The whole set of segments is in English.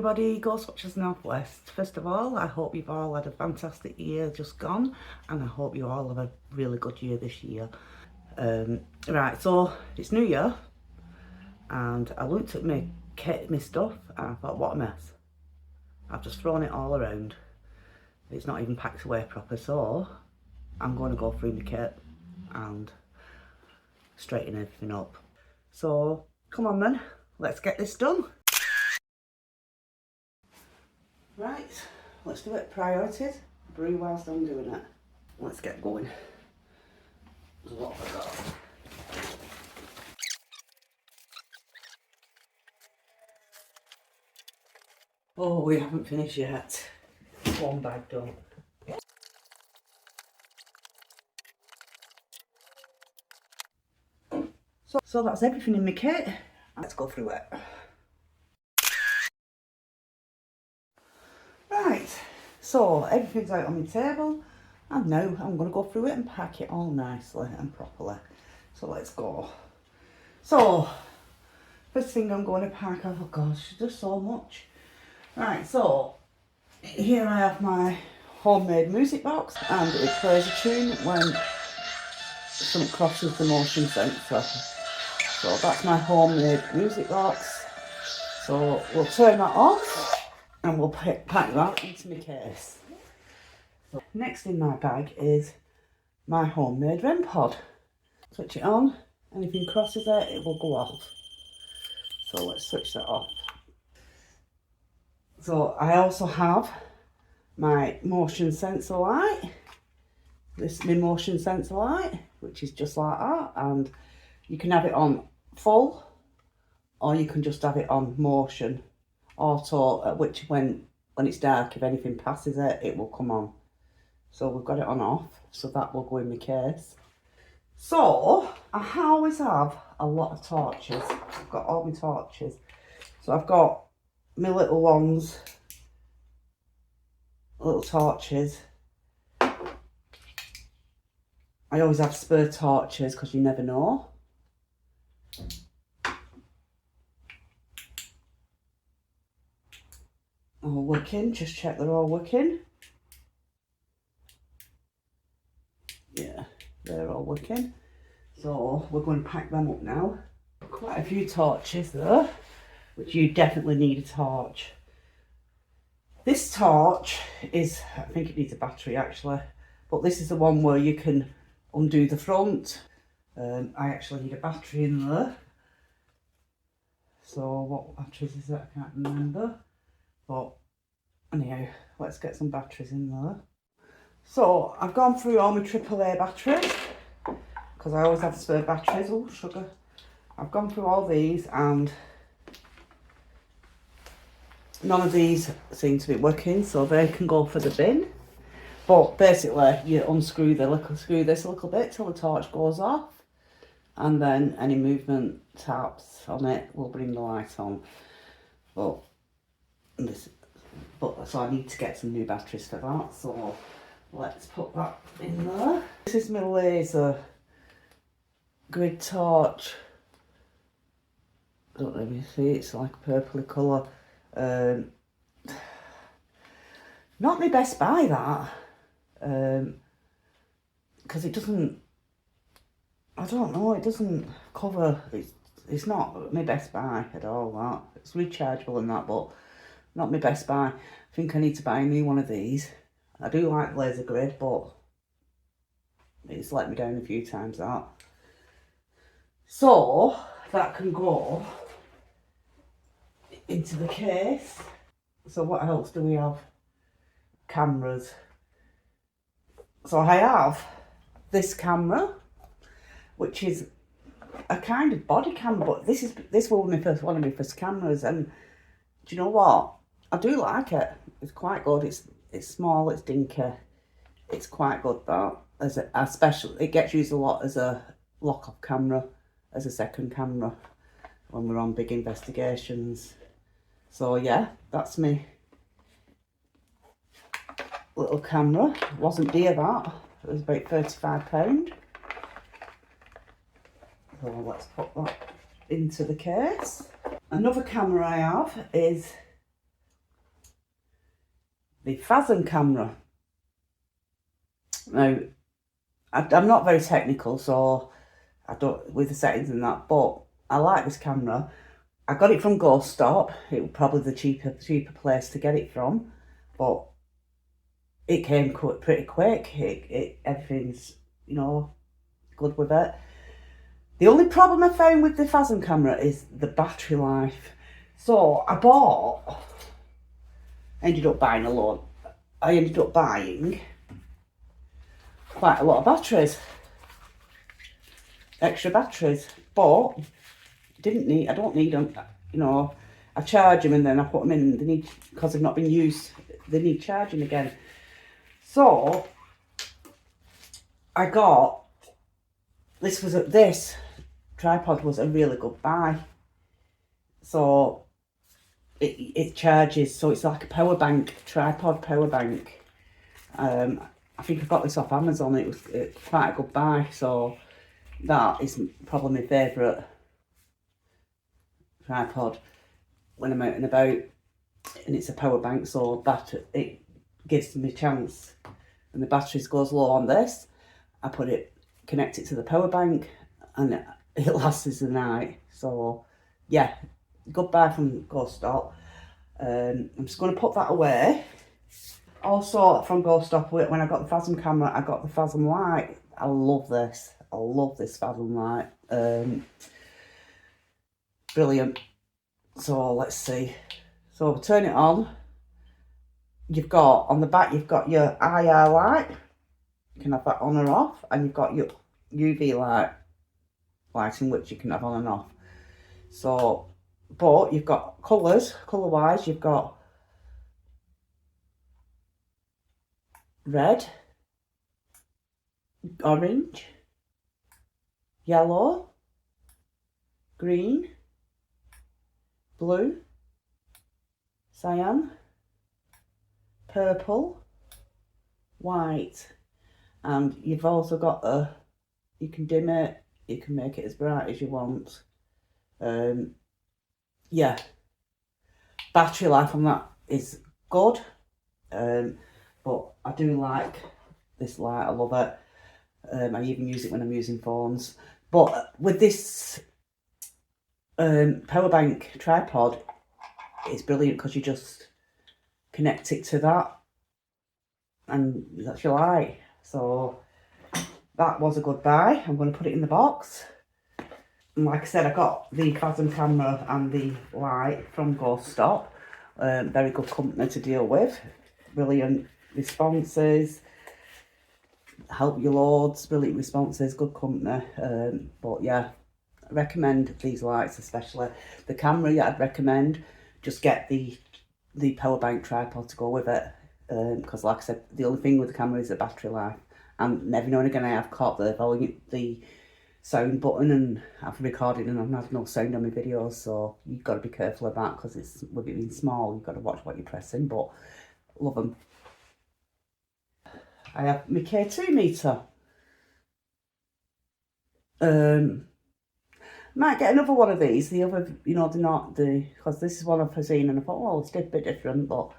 everybody, Ghost Watchers Northwest. First of all, I hope you've all had a fantastic year just gone, and I hope you all have a really good year this year. Right, so it's New Year, and I looked at my kit, my stuff, and I thought, what a mess. I've just thrown it all around. It's not even packed away proper, so I'm going to go through my kit and straighten everything up. So, come on then, let's get this done. Right, let's do it. Priorities. Brew whilst I'm doing it. Let's get going. There's a lot of that. Oh, we haven't finished yet. One bag done. So that's everything in my kit. Let's go through it. Right, so everything's out on my table, and now I'm going to go through it and pack it all nicely and properly. So let's go. So, first thing I'm going to pack, oh gosh, there's so much. Right, so here I have my homemade music box, and it plays a tune when something crosses the motion sensor. So that's my homemade music box. So we'll turn that off and we'll pack that into my case. So next in my bag is my homemade REM pod. Switch it on, anything crosses it, it will go off. So let's switch that off. So I also have my motion sensor light. This is my motion sensor light, which is just like that, and you can have it on full, or you can just have it on motion auto, at which when it's dark, if anything passes it, it will come on. So we've got it on off, so that will go in my case. So I always have a lot of torches. I've got all my torches. So I've got my little ones, little torches. I always have spare torches because you never know. All working, just check they're all working. Yeah, they're all working. So we're going to pack them up now. Quite a few torches though, which you definitely need a torch. This torch is, I think it needs a battery actually, but this is the one where you can undo the front. I actually need a battery in there. So what batteries is that? I can't remember. But anyhow, let's get some batteries in there. So I've gone through all my AAA batteries because I always have spare batteries. Oh, sugar. I've gone through all these and none of these seem to be working, so they can go for the bin. But basically, you unscrew this a little bit till the torch goes off, and then any movement taps on it will bring the light on. So I need to get some new batteries for that. So let's put that in there. This is my laser grid torch. I don't know if you see, it's like a purpley colour. Not my best buy that, because it doesn't, I don't know, it doesn't cover, it's not my best buy at all, that. It's rechargeable and that, but not my best buy. I think I need to buy a new one of these. I do like laser grid, but it's let me down a few times, that. So that can go into the case. So what else do we have? Cameras. So I have this camera, which is a kind of body camera, but this was one of my first cameras, and do you know what? I do like it. It's quite good. It's small, it's dinky. It's quite good, that. It gets used a lot as a lock-off camera, as a second camera when we're on big investigations. So yeah, that's me little camera. It wasn't dear, that. It was about £35. So let's put that into the case. Another camera I have is the Phasm camera. Now, I'm not very technical, so I don't with the settings and that, but I like this camera. I got it from Ghost Stop. It was probably the cheaper place to get it from, but it came pretty quick. Everything's, you know, good with it. The only problem I found with the Phasm camera is the battery life. So I ended up buying quite a lot of batteries, extra batteries, but I don't need them, you know. I charge them and then I put them in, because they've not been used, they need charging again. So I got, this tripod was a really good buy. So it charges, so it's like a power bank, tripod power bank. I think I got this off Amazon. It was quite a good buy, so that is probably my favourite tripod when I'm out and about, and it's a power bank, so that it gives me a chance. And the batteries goes low on this, I connect it to the power bank, and it lasts the night. So yeah, good buy from Ghost Stop. I'm just going to put that away. Also from Ghost Stop, when I got the Phasm camera, I got the Phasm light. I love this Phasm light. Brilliant. So let's see. So turn it on. You've got, on the back, you've got your IR light. You can have that on or off. And you've got your UV lighting, which you can have on and off. So, but you've got colour-wise, you've got red, orange, yellow, green, blue, cyan, purple, white, and you've also got you can dim it, you can make it as bright as you want. Yeah, battery life on that is good, but I do like this light. I love it. I even use it when I'm using phones. But with this power bank tripod, it's brilliant because you just connect it to that, and that's your light. So that was a good buy. I'm going to put it in the box. And like I said, I got the Phasm camera and the light from Ghost Stop. Very good company to deal with. Brilliant responses. Help you loads. Brilliant responses. Good company. But yeah, I recommend these lights, especially the camera. Yeah, I'd recommend just get the power bank tripod to go with it. Because like I said, the only thing with the camera is the battery life. And every now and again I have caught the sound button and I've recorded and I've had no sound on my videos, so you've got to be careful of that, because it's, with it being small, you've got to watch what you're pressing. But love them. I have my K2 meter. Might get another one of these. The other, you know, they're not because this is one I've seen and I thought, well, it's a bit different. But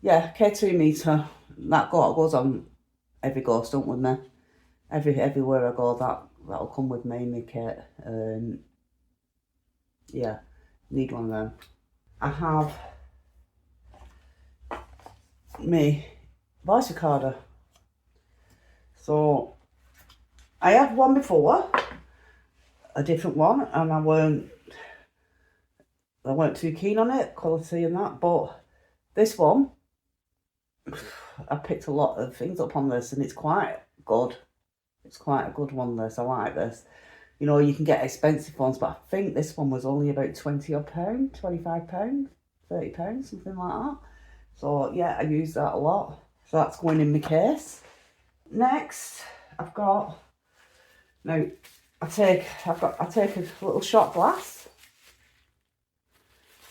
yeah, K2 meter, that goes on every ghost hunt with me. Everywhere I go, that'll come with me in my kit. Yeah, need one of them. I have my voice recorder. So I had one before, a different one, and I weren't too keen on it, quality and that. But this one, I picked a lot of things up on this, and it's quite good. It's quite a good one, this. I like this. You know, you can get expensive ones, but I think this one was only about £20 odd, £25, £30, something like that. So yeah, I use that a lot. So that's going in my case. Next, I've got, now I take a little shot glass.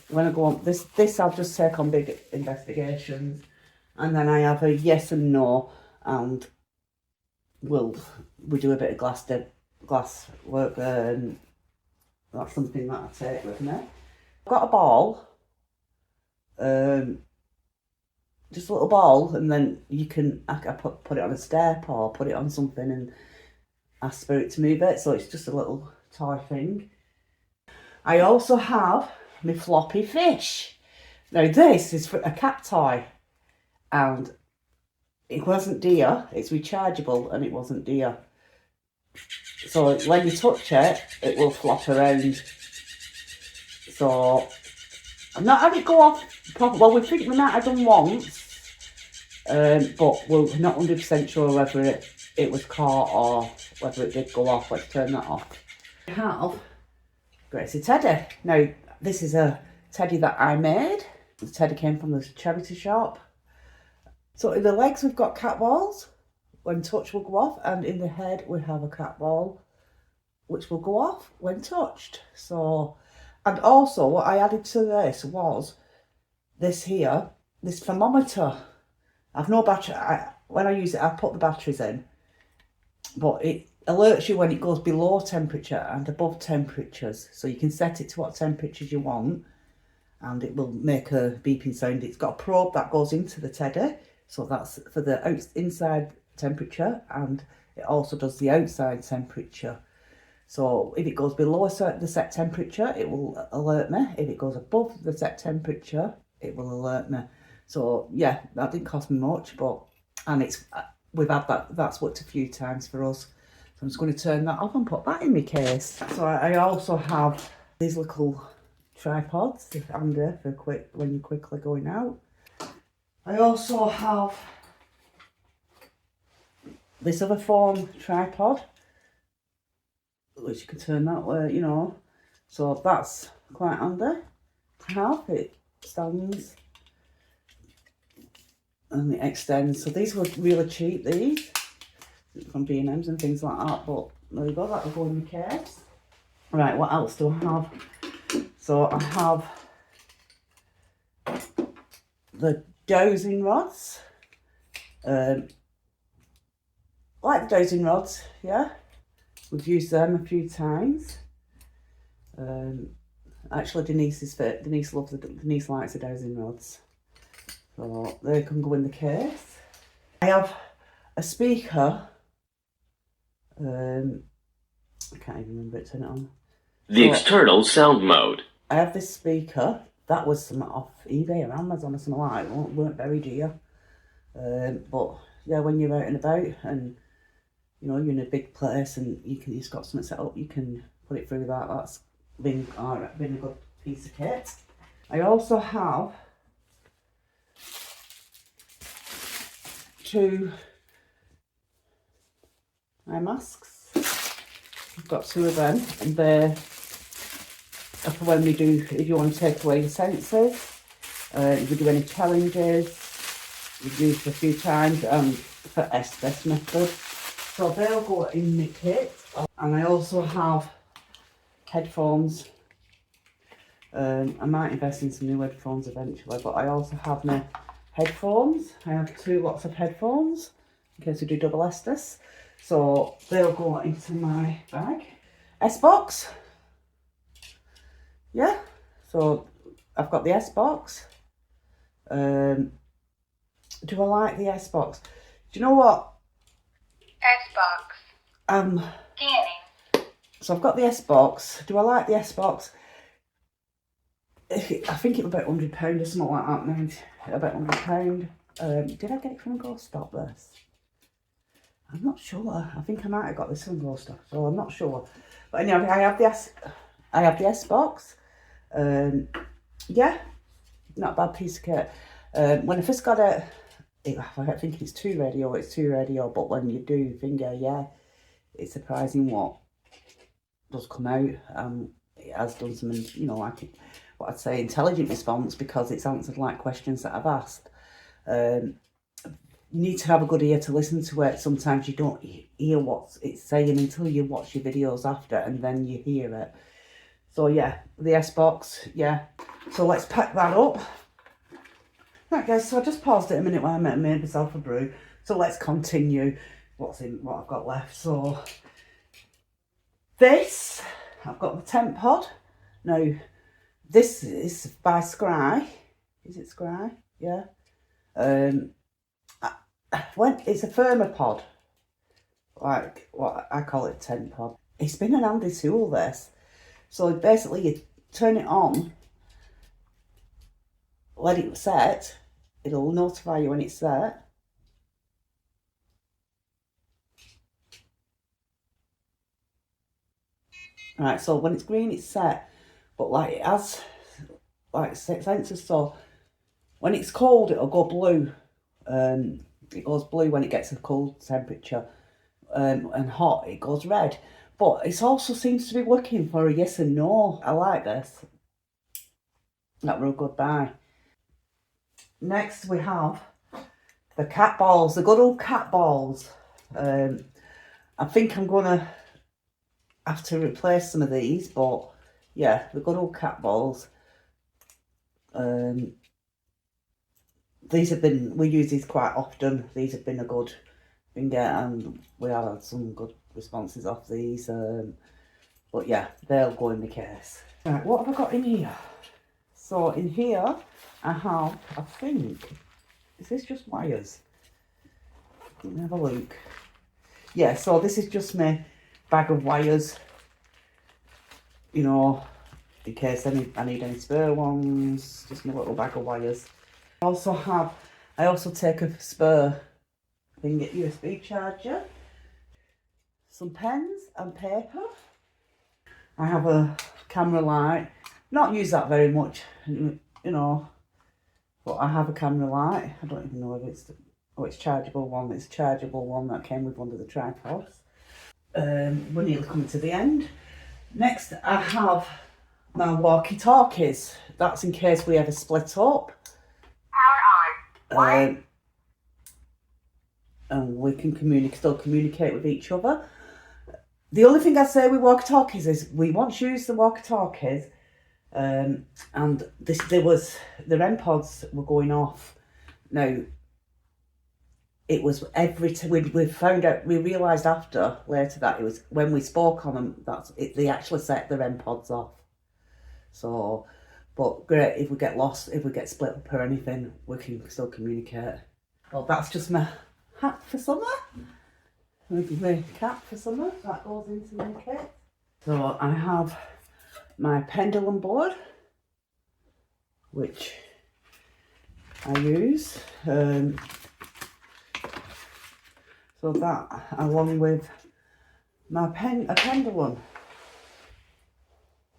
When I go on this I'll just take on big investigations, and then I have a yes and no, and we do a bit of glass work there, and that's something that I take with me. I've got a ball. just a little ball, and then you can I put it on a step or put it on something and ask Spirit to move it. So it's just a little toy thing. I also have my floppy fish. Now this is for a cat toy, and it wasn't dear. It's rechargeable, and it wasn't dear. So when you touch it, it will flop around. So I've not had it go off properly. Well, we think we might have done once, but we're not 100% sure whether it was caught or whether it did go off. Let's turn that off. We have Gracie Teddy. Now, this is a teddy that I made. The teddy came from the charity shop. So in the legs we've got cat balls, when touched will go off, and in the head we have a cat ball which will go off when touched. So, and also what I added to this was this here, this thermometer. I've no battery. When I use it, I put the batteries in, but it alerts you when it goes below temperature and above temperatures. So you can set it to what temperatures you want, and it will make a beeping sound. It's got a probe that goes into the teddy, so that's for the inside temperature, and it also does the outside temperature. So if it goes below the set temperature, it will alert me. If it goes above the set temperature, it will alert me. So yeah, that didn't cost me much, but we've had that's worked a few times for us. So I'm just going to turn that off and put that in my case. So I also have these little tripods under for when you're quickly going out. I also have this other foam tripod, which you can turn that way, you know. So that's quite handy to have. It stands and it extends. So these were really cheap, these, from B&M's and things like that. But there you go, that'll go in the case. Right, what else do I have? So I have the dowsing rods. Like the dowsing rods, yeah. We've used them a few times. Actually, Denise likes the dowsing rods. So they can go in the case. I have a speaker. I can't even remember it. Turn it on. The external sound mode. I have this speaker. That was some off eBay or Amazon or something like that. It weren't very dear. But yeah, when you're out and about and you know you're in a big place and you've got something set up, you can put it through that. That's been a good piece of kit. I also have two eye masks. I've got two of them, and they're for when we do, if you want to take away your senses, if we do any challenges, we've used a few times for SDS method. So they'll go in the kit. And I also have headphones. I might invest in some new headphones eventually, but I also have my headphones. I have lots of headphones in case we do double Estes. So they'll go into my bag. S-box. Yeah, so I've got the S-box. Do I like the S-box? Do you know what? S-box. Scanning. So I've got the S-box. Do I like the S-box? I think it was about £100 or something like that now. About £100. Did I get it from a Ghost Stop this? I'm not sure. I think I might have got this from Ghost Stop, so I'm not sure. But anyway, I have the S-box. Yeah, not a bad piece of kit. When I first got it, I think it's too radio, but when you do finger, yeah, it's surprising what does come out. It has done some, you know, like what I'd say intelligent response, because it's answered like questions that I've asked. You need to have a good ear to listen to it. Sometimes you don't hear what it's saying until you watch your videos after, and then you hear it. So yeah, the S-box, yeah. So let's pack that up. Right guys, so I just paused it a minute while I made myself a brew. So let's continue what I've got left. So this, I've got the tent pod. Now, this is by Scry. Is it Scry? Yeah. When it's a thermopod, like what I call it, tent pod. It's been an handy tool, this. So basically you turn it on, let it set, it'll notify you when it's set. Right, so when it's green it's set, but like it has like sensors, so when it's cold it'll go blue. It goes blue when it gets a cold temperature, and hot it goes red. But it also seems to be working for a yes and no. I like this. That were a good buy. Next we have the cat balls, the good old cat balls. I think I'm gonna have to replace some of these, but yeah, the good old cat balls. These have been, we use these quite often. These have been a good thing, and we have had some good responses off these. But yeah, they'll go in the case. Right, what have I got in here? So in here I have, I think, is this just wires? Let me have a look. Yeah, so this is just my bag of wires, you know, in case I need any spare ones, just my little bag of wires. I also take a spare thing at USB charger, some pens and paper. I have a camera light, not use that very much, you know, but I have a camera light. I don't even know if it's, it's chargeable one. It's a chargeable one that came with one of the tripods. We're nearly coming to the end. Next I have my walkie-talkies. That's in case we ever split up. Power on. And we can still communicate with each other. The only thing I say with walkie-talkies is we once used the walkie-talkies, and the REM pods were going off. Now, it was we found out, we realised later that it was when we spoke on them, they actually set the REM pods off. So, but great, if we get lost, if we get split up or anything, we can still communicate. Well, that's just my hat for summer. Maybe my cap for summer, that goes into my kit. So I have my pendulum board, which I use. So that, along with my a pendulum.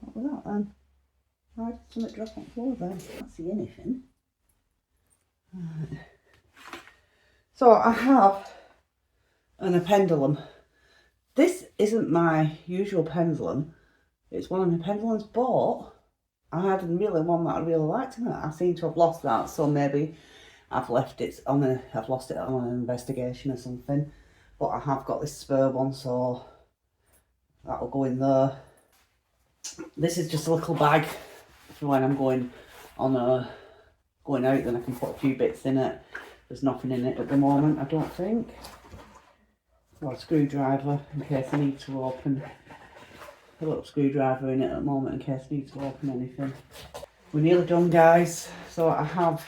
What was that then? Why did something drop on the floor then? I can't see anything. Right. So I have a pendulum. This isn't my usual pendulum. It's one of my pendulums, but I had really one that I really liked, and I seem to have lost that. So maybe I've lost it on an investigation or something. But I have got this spare one, so that'll go in there. This is just a little bag for when I'm going out. Then I can put a few bits in it. There's nothing in it at the moment, I don't think. Or a screwdriver in case I need to open. A little screwdriver in it at the moment in case I need to open anything. We're nearly done, guys. So I have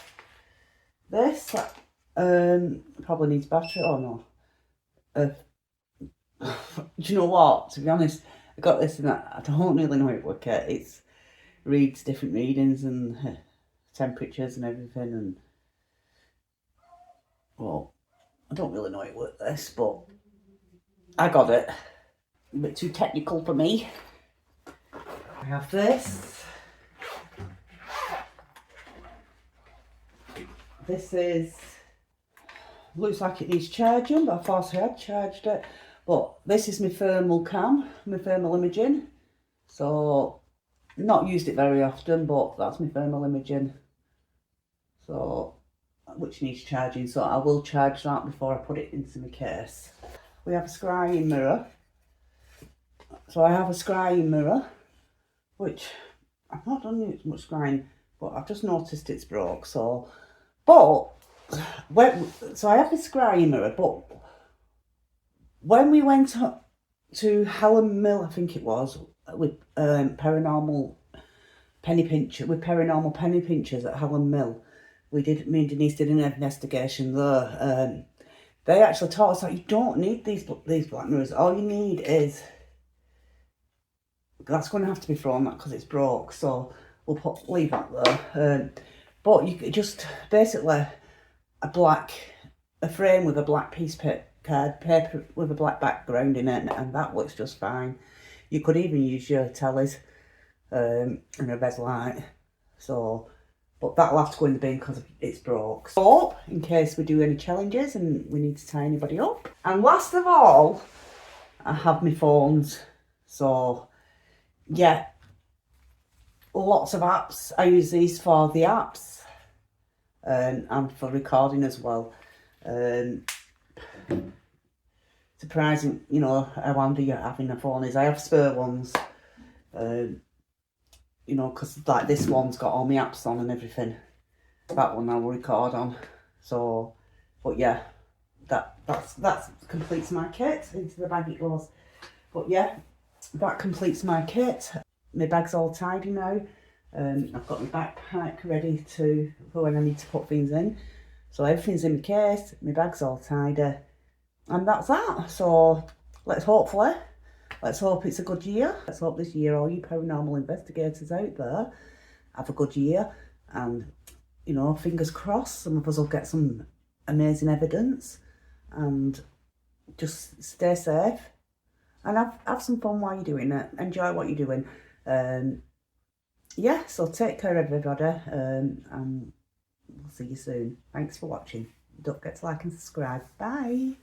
this. Probably needs battery. Oh no. Do you know what? To be honest, I got this and I don't really know it works. It reads different readings and temperatures and everything, and well, I don't really know it works this, but I got it. A bit too technical for me. I have this. This looks like it needs charging, but I thought I had charged it. But this is my thermal cam, my thermal imaging. So, not used it very often, but that's my thermal imaging. So, which needs charging. So I will charge that before I put it into my case. We have a scrying mirror. So I have a scrying mirror, which I've not done much scrying, but I've just noticed it's broke. So I have the scrying mirror, but when we went to Helen Mill, I think it was, with paranormal penny pinchers at Helen Mill, me and Denise did an investigation there. They actually taught us that you don't need these black mirrors. All you need is, that's going to have to be thrown that because it's broke, so we'll leave that there. But you could just basically a frame with a black piece of paper with a black background in it, and that looks just fine. You could even use your tellies and a red light. So, but that'll have to go in the bin because it's broke. So, in case we do any challenges and we need to tie anybody up. And last of all, I have my phones. So, yeah, lots of apps. I use these for the apps and for recording as well. Surprising, you know, how handy having a phone is. I have spare ones, you know, because like this one's got all my apps on and everything. That one I'll record on. So, but yeah, that completes my kit. Into the bag it goes. But yeah, that completes my kit. My bag's all tidy now. I've got my backpack ready for when I need to put things in. So everything's in my case, my bag's all tidy. And that's that. So let's hope it's a good year. Let's hope this year all you paranormal investigators out there have a good year. And, you know, fingers crossed, some of us will get some amazing evidence. And just stay safe. And have some fun while you're doing it. Enjoy what you're doing. Yeah, so take care everybody. And we'll see you soon. Thanks for watching. Don't forget to like and subscribe. Bye.